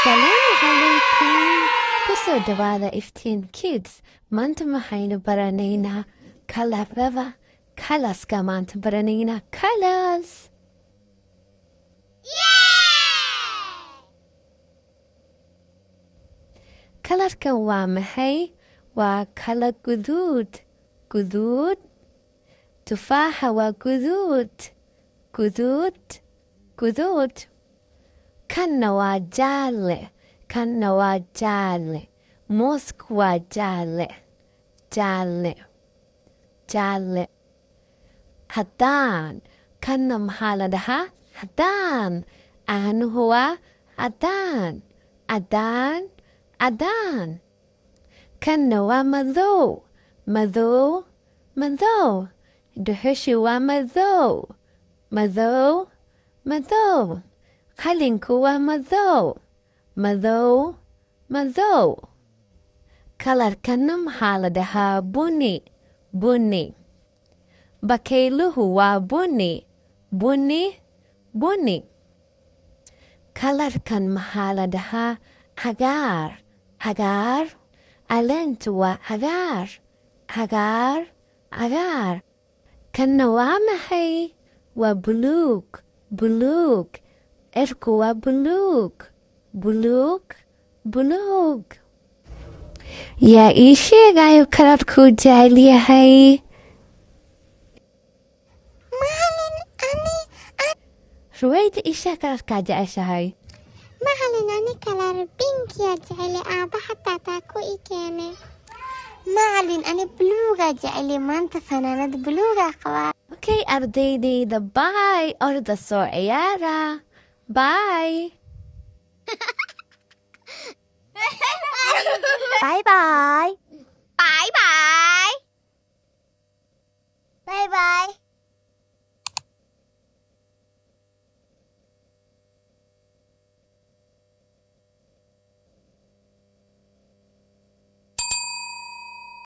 السلام عليكم. kusoo dhawaada iftiin kids. Maanta waxaynu baranaynaa kalarada. Kalaska maanta baranaynaa colors. Kalarkan waa maxay? Waa kala guduud. Guduud. Tufaaxa waa guduud. Guduud. Guduud. Kanna waa jaalle. Kanna waa jaalle. Moosku waa jaalle. Jaalle. Jaalle. Haddaan. Kanna maxaa la dhahaa? Haddaan. Aanuhu waa haddaan. Haddaan. Haddaan. Kanna waa madow. Madow. Madow. Dhuxushu waa madow. Madow. Madow. Qalinku waa madow. Madow. Madow. Kalarkana maxaa la dhahaa? Bunni. Bunni. Bakayluhu waa bunni. Bunni. Bunni. Kalarkan maxaa la dhahaa? Cagaar. Cagaar. Caleentu waa cagaar. Cagaar. Cagaar. Kanna waa maxay? Waa buluug. Buluug. Cirku waa buluug. Buluug. Buluug. Yaa ii sheegayo kalarkuu jecel yahay? Ruwayda ii sheeg kalarkaa jeceshahay. Macalin ani kalar pinkiya jeceli aaba xataa taa ku ii keenay. Macalin ani buluuga jeceli maanta fanaanad buluuga qabaa. Okay ardaydayda bye. Orda soo ciyaara. Bye.